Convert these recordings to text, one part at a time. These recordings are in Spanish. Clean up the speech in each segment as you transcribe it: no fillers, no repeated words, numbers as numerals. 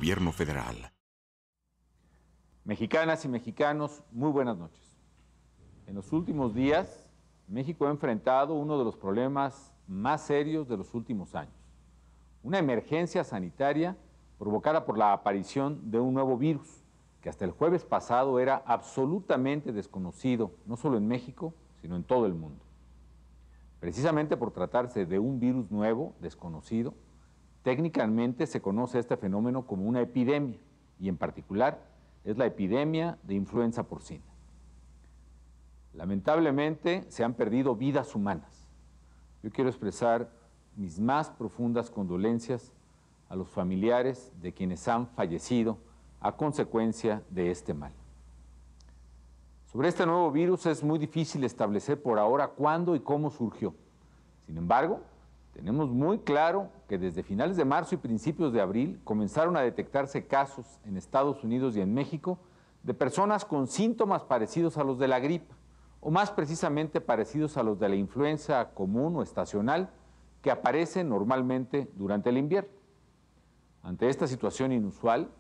Gobierno federal. Mexicanas y mexicanos, muy buenas noches. En los últimos días, México ha enfrentado uno de los problemas más serios de los últimos años. Una emergencia sanitaria provocada por la aparición de un nuevo virus que hasta el jueves pasado era absolutamente desconocido, no solo en México, sino en todo el mundo. Precisamente por tratarse de un virus nuevo, desconocido, técnicamente se conoce este fenómeno como una epidemia, y en particular es la epidemia de influenza porcina. Lamentablemente se han perdido vidas humanas. Yo quiero expresar mis más profundas condolencias a los familiares de quienes han fallecido a consecuencia de este mal. Sobre este nuevo virus es muy difícil establecer por ahora cuándo y cómo surgió. Sin embargo, tenemos muy claro que desde finales de marzo y principios de abril comenzaron a detectarse casos en Estados Unidos y en México de personas con síntomas parecidos a los de la gripe, o más precisamente parecidos a los de la influenza común o estacional que aparecen normalmente durante el invierno. Ante esta situación inusual,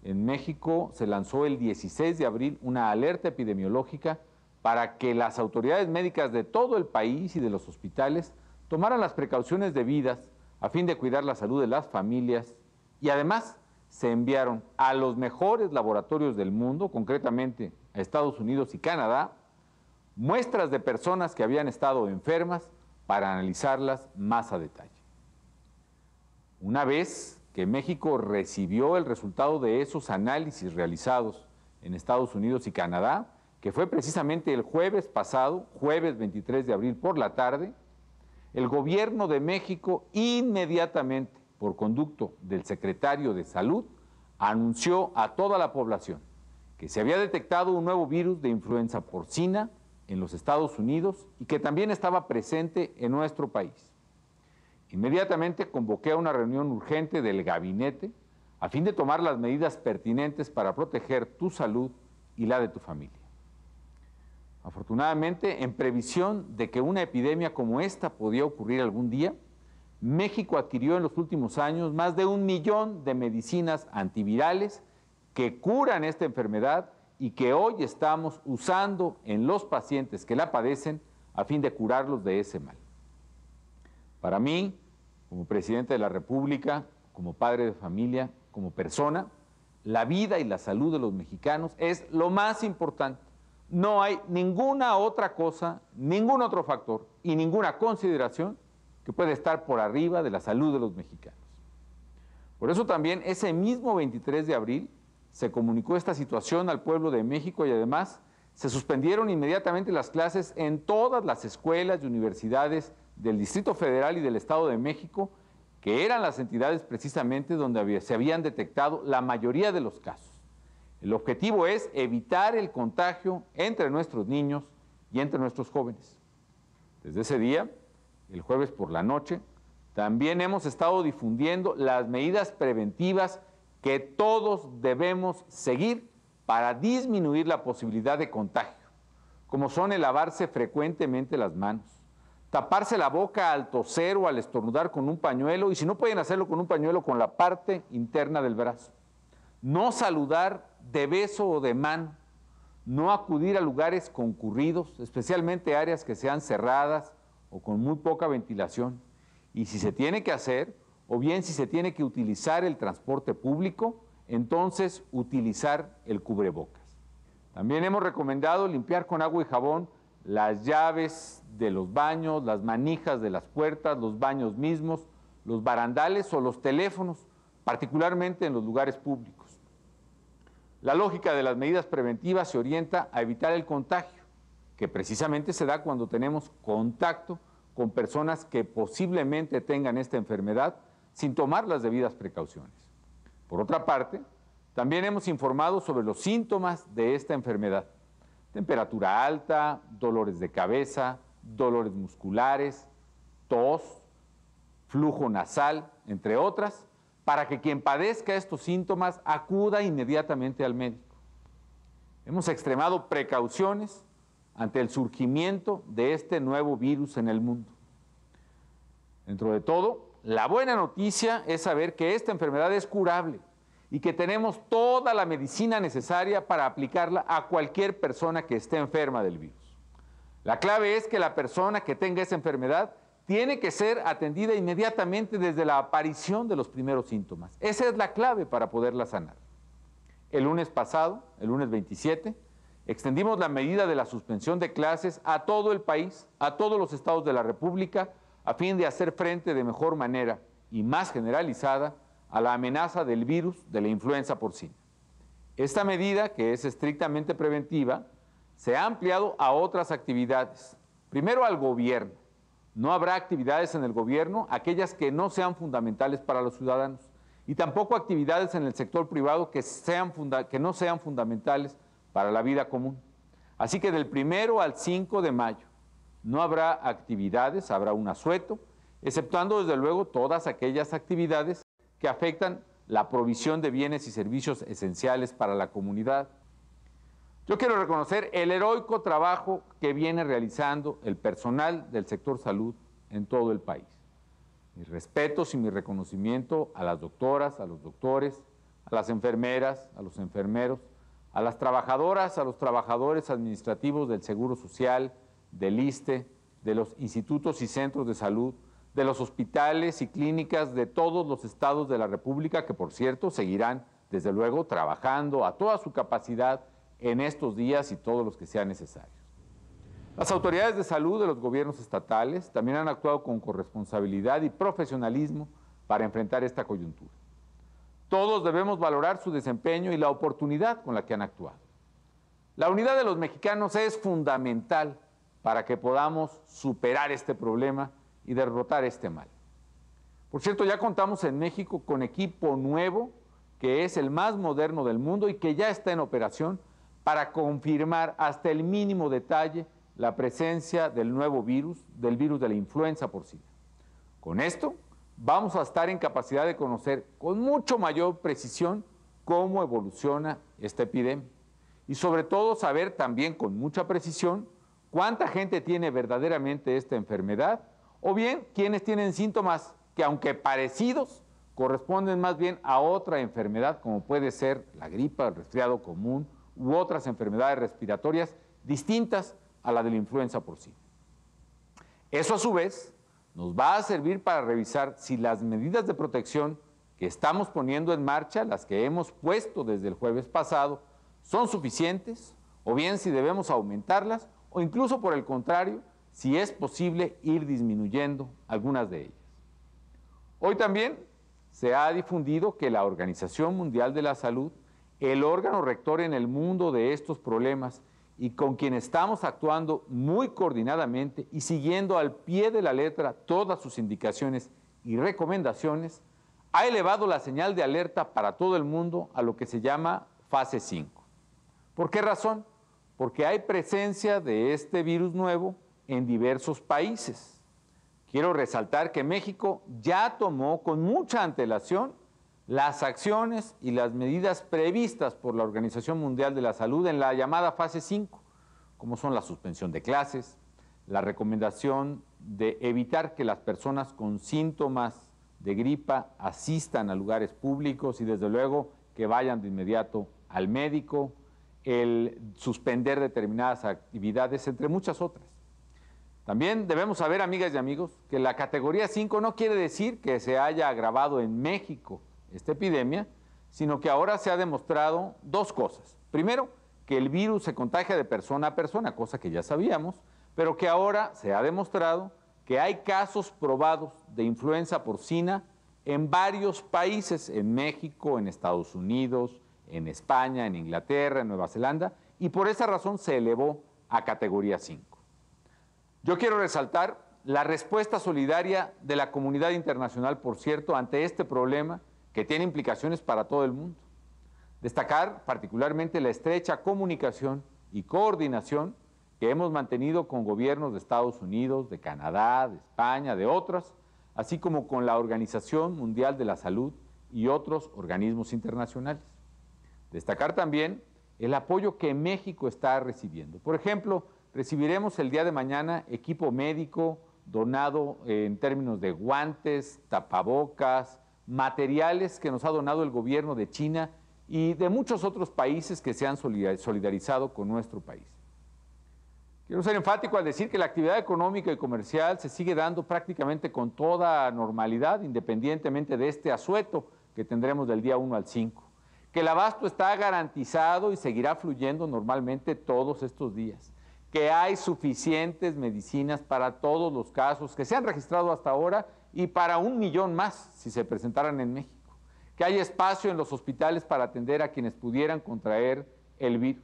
en México se lanzó el 16 de abril una alerta epidemiológica para que las autoridades médicas de todo el país y de los hospitales tomaran las precauciones debidas a fin de cuidar la salud de las familias, y además se enviaron a los mejores laboratorios del mundo, concretamente a Estados Unidos y Canadá, muestras de personas que habían estado enfermas para analizarlas más a detalle. Una vez que México recibió el resultado de esos análisis realizados en Estados Unidos y Canadá, que fue precisamente el jueves pasado, jueves 23 de abril por la tarde, el gobierno de México inmediatamente, por conducto del secretario de Salud, anunció a toda la población que se había detectado un nuevo virus de influenza porcina en los Estados Unidos y que también estaba presente en nuestro país. Inmediatamente convoqué a una reunión urgente del gabinete a fin de tomar las medidas pertinentes para proteger tu salud y la de tu familia. Afortunadamente, en previsión de que una epidemia como esta podía ocurrir algún día, México adquirió en los últimos años más de 1 millón de medicinas antivirales que curan esta enfermedad y que hoy estamos usando en los pacientes que la padecen a fin de curarlos de ese mal. Para mí, como presidente de la República, como padre de familia, como persona, la vida y la salud de los mexicanos es lo más importante. No hay ninguna otra cosa, ningún otro factor y ninguna consideración que pueda estar por arriba de la salud de los mexicanos. Por eso también ese mismo 23 de abril se comunicó esta situación al pueblo de México y además se suspendieron inmediatamente las clases en todas las escuelas y universidades del Distrito Federal y del Estado de México, que eran las entidades precisamente donde se habían detectado la mayoría de los casos. El objetivo es evitar el contagio entre nuestros niños y entre nuestros jóvenes. Desde ese día, el jueves por la noche, también hemos estado difundiendo las medidas preventivas que todos debemos seguir para disminuir la posibilidad de contagio, como son el lavarse frecuentemente las manos, taparse la boca al toser o al estornudar con un pañuelo, y si no pueden hacerlo con un pañuelo, con la parte interna del brazo. No saludar de beso o de mano, no acudir a lugares concurridos, especialmente áreas que sean cerradas o con muy poca ventilación. Y si se tiene que hacer, o bien si se tiene que utilizar el transporte público, entonces utilizar el cubrebocas. También hemos recomendado limpiar con agua y jabón las llaves de los baños, las manijas de las puertas, los baños mismos, los barandales o los teléfonos, particularmente en los lugares públicos. La lógica de las medidas preventivas se orienta a evitar el contagio, que precisamente se da cuando tenemos contacto con personas que posiblemente tengan esta enfermedad sin tomar las debidas precauciones. Por otra parte, también hemos informado sobre los síntomas de esta enfermedad: temperatura alta, dolores de cabeza, dolores musculares, tos, flujo nasal, entre otras, para que quien padezca estos síntomas acuda inmediatamente al médico. Hemos extremado precauciones ante el surgimiento de este nuevo virus en el mundo. Dentro de todo, la buena noticia es saber que esta enfermedad es curable y que tenemos toda la medicina necesaria para aplicarla a cualquier persona que esté enferma del virus. La clave es que la persona que tenga esa enfermedad tiene que ser atendida inmediatamente desde la aparición de los primeros síntomas. Esa es la clave para poderla sanar. El lunes pasado, el lunes 27, extendimos la medida de la suspensión de clases a todo el país, a todos los estados de la República, a fin de hacer frente de mejor manera y más generalizada a la amenaza del virus de la influenza porcina. Esta medida, que es estrictamente preventiva, se ha ampliado a otras actividades. Primero al gobierno. No habrá actividades en el gobierno, aquellas que no sean fundamentales para los ciudadanos, y tampoco actividades en el sector privado que no sean fundamentales para la vida común. Así que del 1 al 5 de mayo no habrá actividades, habrá un asueto, exceptuando desde luego todas aquellas actividades que afectan la provisión de bienes y servicios esenciales para la comunidad. Yo quiero reconocer el heroico trabajo que viene realizando el personal del sector salud en todo el país. Mis respetos y mi reconocimiento a las doctoras, a los doctores, a las enfermeras, a los enfermeros, a las trabajadoras, a los trabajadores administrativos del Seguro Social, del ISSSTE, de los institutos y centros de salud, de los hospitales y clínicas de todos los estados de la República, que por cierto seguirán desde luego trabajando a toda su capacidad en estos días y todos los que sean necesarios. Las autoridades de salud de los gobiernos estatales también han actuado con corresponsabilidad y profesionalismo para enfrentar esta coyuntura. Todos debemos valorar su desempeño y la oportunidad con la que han actuado. La unidad de los mexicanos es fundamental para que podamos superar este problema y derrotar este mal. Por cierto, ya contamos en México con equipo nuevo, que es el más moderno del mundo y que ya está en operación para confirmar hasta el mínimo detalle la presencia del nuevo virus, del virus de la influenza porcina. Con esto, vamos a estar en capacidad de conocer con mucho mayor precisión cómo evoluciona esta epidemia y sobre todo saber también con mucha precisión cuánta gente tiene verdaderamente esta enfermedad o bien quienes tienen síntomas que, aunque parecidos, corresponden más bien a otra enfermedad como puede ser la gripa, el resfriado común u otras enfermedades respiratorias distintas a la de la influenza porcina. Eso a su vez nos va a servir para revisar si las medidas de protección que estamos poniendo en marcha, las que hemos puesto desde el jueves pasado, son suficientes o bien si debemos aumentarlas o incluso por el contrario, si es posible ir disminuyendo algunas de ellas. Hoy también se ha difundido que la Organización Mundial de la Salud, el órgano rector en el mundo de estos problemas y con quien estamos actuando muy coordinadamente y siguiendo al pie de la letra todas sus indicaciones y recomendaciones, ha elevado la señal de alerta para todo el mundo a lo que se llama fase 5. ¿Por qué razón? Porque hay presencia de este virus nuevo en diversos países. Quiero resaltar que México ya tomó con mucha antelación las acciones y las medidas previstas por la Organización Mundial de la Salud en la llamada fase 5, como son la suspensión de clases, la recomendación de evitar que las personas con síntomas de gripa asistan a lugares públicos y desde luego que vayan de inmediato al médico, el suspender determinadas actividades, entre muchas otras. También debemos saber, amigas y amigos, que la categoría 5 no quiere decir que se haya agravado en México esta epidemia, sino que ahora se ha demostrado dos cosas. Primero, que el virus se contagia de persona a persona, cosa que ya sabíamos, pero que ahora se ha demostrado que hay casos probados de influenza porcina en varios países, en México, en Estados Unidos, en España, en Inglaterra, en Nueva Zelanda, y por esa razón se elevó a categoría 5. Yo quiero resaltar la respuesta solidaria de la comunidad internacional, por cierto, ante este problema que tiene implicaciones para todo el mundo. Destacar particularmente la estrecha comunicación y coordinación que hemos mantenido con gobiernos de Estados Unidos, de Canadá, de España, de otras, así como con la Organización Mundial de la Salud y otros organismos internacionales. Destacar también el apoyo que México está recibiendo. Por ejemplo, recibiremos el día de mañana equipo médico donado en términos de guantes, tapabocas, materiales que nos ha donado el gobierno de China y de muchos otros países que se han solidarizado con nuestro país. Quiero ser enfático al decir que la actividad económica y comercial se sigue dando prácticamente con toda normalidad, independientemente de este asueto que tendremos del día 1 al 5. Que el abasto está garantizado y seguirá fluyendo normalmente todos estos días. Que hay suficientes medicinas para todos los casos que se han registrado hasta ahora y para 1 millón más si se presentaran en México. Que hay espacio en los hospitales para atender a quienes pudieran contraer el virus.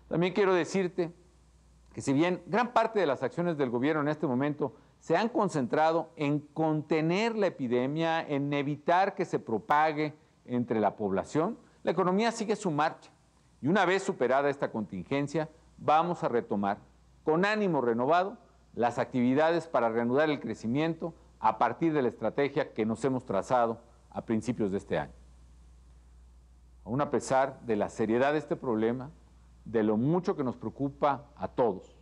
También quiero decirte que si bien gran parte de las acciones del gobierno en este momento se han concentrado en contener la epidemia, en evitar que se propague entre la población, la economía sigue su marcha. Y una vez superada esta contingencia, vamos a retomar con ánimo renovado las actividades para reanudar el crecimiento a partir de la estrategia que nos hemos trazado a principios de este año. Aún a pesar de la seriedad de este problema, de lo mucho que nos preocupa a todos,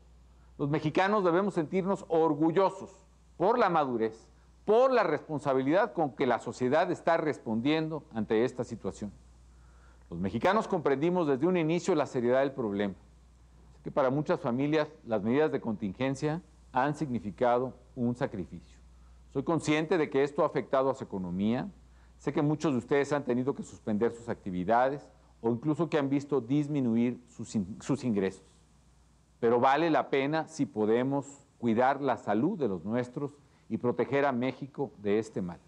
los mexicanos debemos sentirnos orgullosos por la madurez, por la responsabilidad con que la sociedad está respondiendo ante esta situación. Los mexicanos comprendimos desde un inicio la seriedad del problema. Sé que para muchas familias las medidas de contingencia han significado un sacrificio. Soy consciente de que esto ha afectado a su economía. Sé que muchos de ustedes han tenido que suspender sus actividades o incluso que han visto disminuir sus ingresos. Pero vale la pena si podemos cuidar la salud de los nuestros y proteger a México de este mal.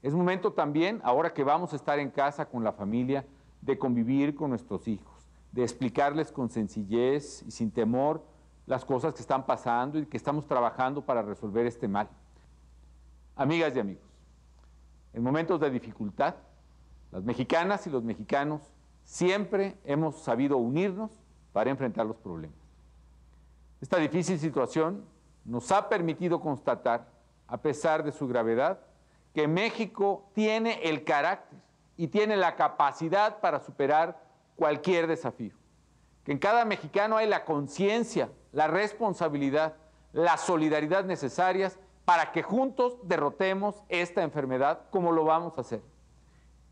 Es momento también, ahora que vamos a estar en casa con la familia, de convivir con nuestros hijos, de explicarles con sencillez y sin temor las cosas que están pasando y que estamos trabajando para resolver este mal. Amigas y amigos, en momentos de dificultad, las mexicanas y los mexicanos siempre hemos sabido unirnos para enfrentar los problemas. Esta difícil situación nos ha permitido constatar, a pesar de su gravedad, que México tiene el carácter y tiene la capacidad para superar cualquier desafío. Que en cada mexicano hay la conciencia, la responsabilidad, la solidaridad necesarias para que juntos derrotemos esta enfermedad como lo vamos a hacer.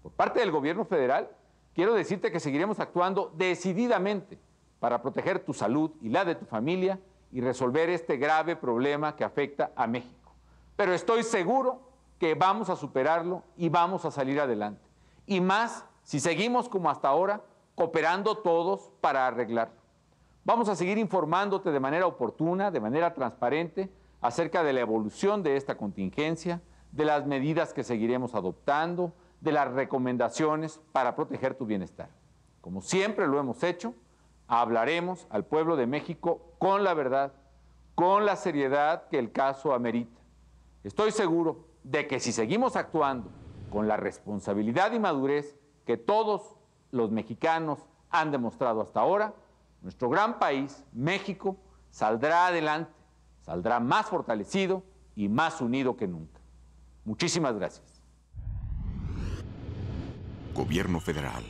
Por parte del gobierno federal, quiero decirte que seguiremos actuando decididamente para proteger tu salud y la de tu familia y resolver este grave problema que afecta a México. Pero estoy seguro que vamos a superarlo y vamos a salir adelante. Y más si seguimos como hasta ahora, cooperando todos para arreglarlo. Vamos a seguir informándote de manera oportuna, de manera transparente, acerca de la evolución de esta contingencia, de las medidas que seguiremos adoptando, de las recomendaciones para proteger tu bienestar. Como siempre lo hemos hecho, hablaremos al pueblo de México con la verdad, con la seriedad que el caso amerita. Estoy seguro de que si seguimos actuando con la responsabilidad y madurez que todos los mexicanos han demostrado hasta ahora, nuestro gran país, México, saldrá adelante, saldrá más fortalecido y más unido que nunca. Muchísimas gracias. Gobierno Federal.